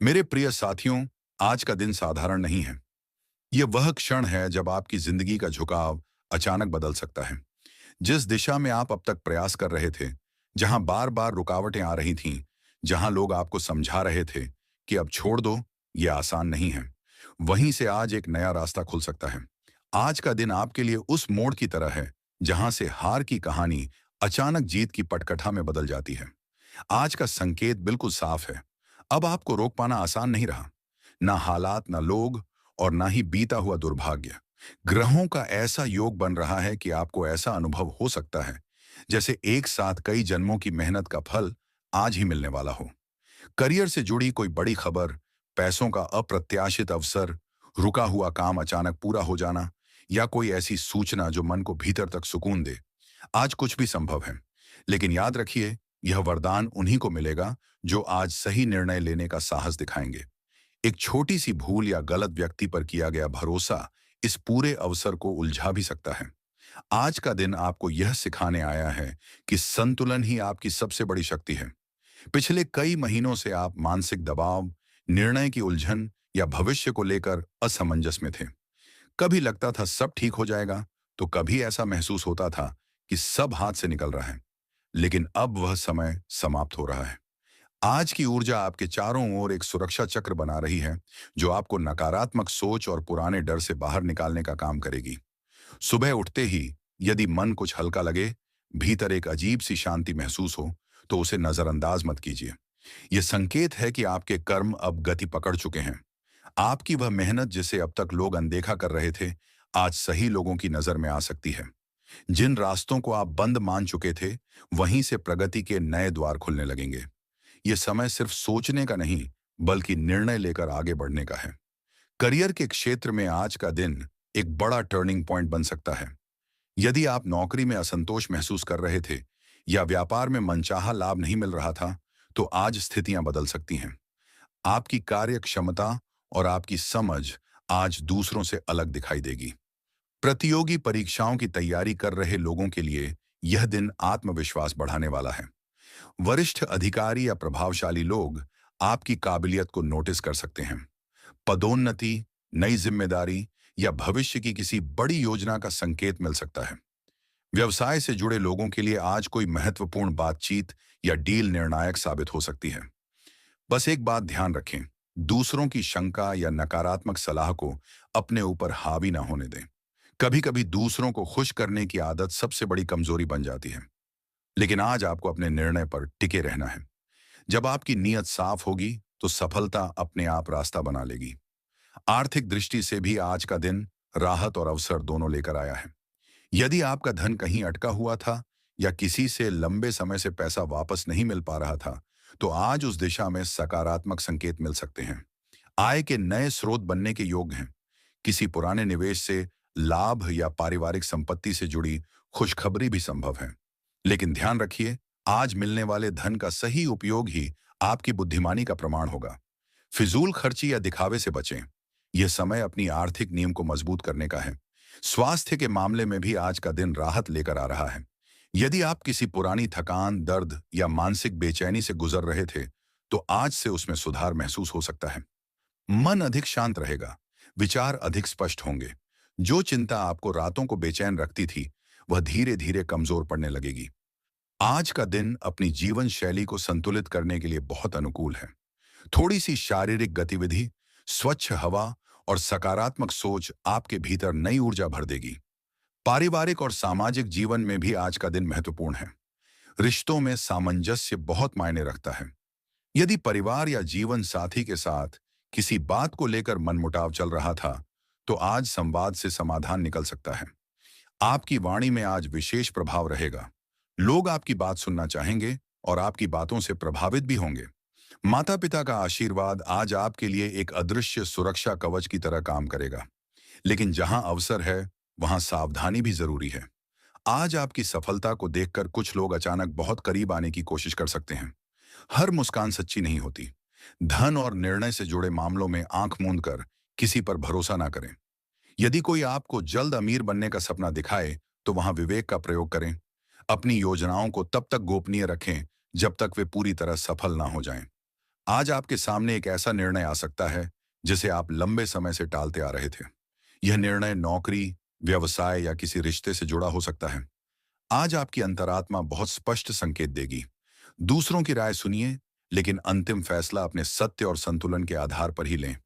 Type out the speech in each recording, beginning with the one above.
मेरे प्रिय साथियों, आज का दिन साधारण नहीं है। ये वह क्षण है जब आपकी जिंदगी का झुकाव अचानक बदल सकता है। जिस दिशा में आप अब तक प्रयास कर रहे थे, जहां बार बार रुकावटें आ रही थीं, जहां लोग आपको समझा रहे थे कि अब छोड़ दो, ये आसान नहीं है, वहीं से आज एक नया रास्ता खुल सकता है। आज का दिन आपके लिए उस मोड़ की तरह है जहां से हार की कहानी अचानक जीत की पटकथा में बदल जाती है। आज का संकेत बिल्कुल साफ है। अब आपको रोक पाना आसान नहीं रहा। ना हालात, ना लोग, और ना ही बीता हुआ दुर्भाग्य। ग्रहों का ऐसा योग बन रहा है कि आपको ऐसा अनुभव हो सकता है जैसे एक साथ कई जन्मों की मेहनत का फल आज ही मिलने वाला हो। करियर से जुड़ी कोई बड़ी खबर, पैसों का अप्रत्याशित अवसर, रुका हुआ काम अचानक पूरा हो जाना, या कोई ऐसी सूचना जो मन को भीतर तक सुकून दे। आज कुछ भी संभव है। लेकिन याद रखिए, यह वरदान उन्हीं को मिलेगा जो आज सही निर्णय लेने का साहस दिखाएंगे। एक छोटी सी भूल या गलत व्यक्ति पर किया गया भरोसा इस पूरे अवसर को उलझा भी सकता है। आज का दिन आपको यह सिखाने आया है कि संतुलन ही आपकी सबसे बड़ी शक्ति है। पिछले कई महीनों से आप मानसिक दबाव, निर्णय की उलझन या भविष्य को लेकर असमंजस में थे। कभी लगता था सब ठीक हो जाएगा, तो कभी ऐसा महसूस होता था कि सब हाथ से निकल रहा है। लेकिन अब वह समय समाप्त हो रहा है। आज की ऊर्जा आपके चारों ओर एक सुरक्षा चक्र बना रही है, जो आपको नकारात्मक सोच और पुराने डर से बाहर निकालने का काम करेगी। सुबह उठते ही यदि मन कुछ हल्का लगे, भीतर एक अजीब सी शांति महसूस हो, तो उसे नजरअंदाज मत कीजिए। यह संकेत है कि आपके कर्म अब गति पकड़ चुके हैं। आपकी वह मेहनत जिसे अब तक लोग अनदेखा कर रहे थे, आज सही लोगों की नजर में आ सकती है। जिन रास्तों को आप बंद मान चुके थे, वहीं से प्रगति के नए द्वार खुलने लगेंगे। ये समय सिर्फ सोचने का नहीं, बल्कि निर्णय लेकर आगे बढ़ने का है। करियर के क्षेत्र में आज का दिन एक बड़ा टर्निंग पॉइंट बन सकता है। यदि आप नौकरी में असंतोष महसूस कर रहे थे या व्यापार में मनचाहा लाभ नहीं मिल रहा था, तो आज स्थितियां बदल सकती हैं। आपकी कार्य क्षमता और आपकी समझ आज दूसरों से अलग दिखाई देगी। प्रतियोगी परीक्षाओं की तैयारी कर रहे लोगों के लिए यह दिन आत्मविश्वास बढ़ाने वाला है। वरिष्ठ अधिकारी या प्रभावशाली लोग आपकी काबिलियत को नोटिस कर सकते हैं। पदोन्नति, नई जिम्मेदारी या भविष्य की किसी बड़ी योजना का संकेत मिल सकता है। व्यवसाय से जुड़े लोगों के लिए आज कोई महत्वपूर्ण बातचीत या डील निर्णायक साबित हो सकती है। बस एक बात ध्यान रखें, दूसरों की शंका या नकारात्मक सलाह को अपने ऊपर हावी ना होने दें। कभी कभी दूसरों को खुश करने की आदत सबसे बड़ी कमजोरी बन जाती है। लेकिन आज आपको अपने निर्णय पर टिके रहना है। जब आपकी नीयत साफ होगी, तो सफलता अपने आप रास्ता बना लेगी। आर्थिक दृष्टि से भी आज का दिन राहत और अवसर दोनों लेकर आया है। यदि आपका धन कहीं अटका हुआ था या किसी से लंबे समय से पैसा वापस नहीं मिल पा रहा था, तो आज उस दिशा में सकारात्मक संकेत मिल सकते हैं। आय के नए स्रोत बनने के योग हैं। किसी पुराने निवेश से लाभ या पारिवारिक संपत्ति से जुड़ी खुशखबरी भी संभव है। लेकिन ध्यान रखिए, आज मिलने वाले धन का सही उपयोग ही आपकी बुद्धिमानी का प्रमाण होगा। फिजूल खर्ची या दिखावे से बचें। यह समय अपनी आर्थिक नींव को मजबूत करने का है। स्वास्थ्य के मामले में भी आज का दिन राहत लेकर आ रहा है। यदि आप किसी पुरानी थकान, दर्द या मानसिक बेचैनी से गुजर रहे थे, तो आज से उसमें सुधार महसूस हो सकता है। मन अधिक शांत रहेगा, विचार अधिक स्पष्ट होंगे। जो चिंता आपको रातों को बेचैन रखती थी, वह धीरे धीरे कमजोर पड़ने लगेगी। आज का दिन अपनी जीवन शैली को संतुलित करने के लिए बहुत अनुकूल है। थोड़ी सी शारीरिक गतिविधि, स्वच्छ हवा और सकारात्मक सोच आपके भीतर नई ऊर्जा भर देगी। पारिवारिक और सामाजिक जीवन में भी आज का दिन महत्वपूर्ण है। रिश्तों में सामंजस्य बहुत मायने रखता है। यदि परिवार या जीवन साथी के साथ किसी बात को लेकर मनमुटाव चल रहा था, तो आज संवाद से समाधान निकल सकता है। आपकी वाणी में आज विशेष प्रभाव रहेगा। लोग आपकी बात सुनना चाहेंगे और आपकी बातों से प्रभावित भी होंगे। माता पिता का आशीर्वाद आज आपके लिए एक अदृश्य सुरक्षा कवच की तरह काम करेगा। लेकिन जहां अवसर है, वहां सावधानी भी जरूरी है। आज आपकी सफलता को देखकर कुछ लोग अचानक बहुत करीब आने की कोशिश कर सकते हैं। हर मुस्कान सच्ची नहीं होती। धन और निर्णय से जुड़े मामलों में आंख मूंद कर किसी पर भरोसा ना करें। यदि कोई आपको जल्द अमीर बनने का सपना दिखाए, तो वहां विवेक का प्रयोग करें। अपनी योजनाओं को तब तक गोपनीय रखें जब तक वे पूरी तरह सफल ना हो जाएं। आज आपके सामने एक ऐसा निर्णय आ सकता है जिसे आप लंबे समय से टालते आ रहे थे। यह निर्णय नौकरी, व्यवसाय या किसी रिश्ते से जुड़ा हो सकता है। आज आपकी अंतरात्मा बहुत स्पष्ट संकेत देगी। दूसरों की राय सुनिए, लेकिन अंतिम फैसला अपने सत्य और संतुलन के आधार पर ही लें।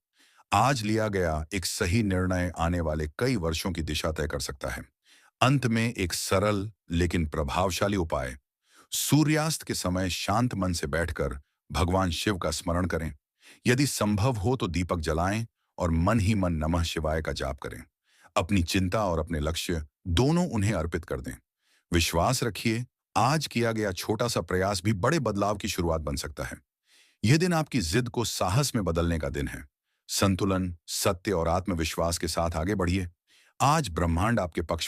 आज लिया गया एक सही निर्णय आने वाले कई वर्षों की दिशा तय कर सकता है। अंत में एक सरल लेकिन प्रभावशाली उपाय। सूर्यास्त के समय शांत मन से बैठकर भगवान शिव का स्मरण करें। यदि संभव हो तो दीपक जलाएं और मन ही मन नमः शिवाय का जाप करें। अपनी चिंता और अपने लक्ष्य दोनों उन्हें अर्पित कर दें। विश्वास रखिए, आज किया गया छोटा सा प्रयास भी बड़े बदलाव की शुरुआत बन सकता है। यह दिन आपकी जिद को साहस में बदलने का दिन है। संतुलन, सत्य और आत्मविश्वास के साथ आगे बढ़िए। आज ब्रह्मांड आपके पक्ष में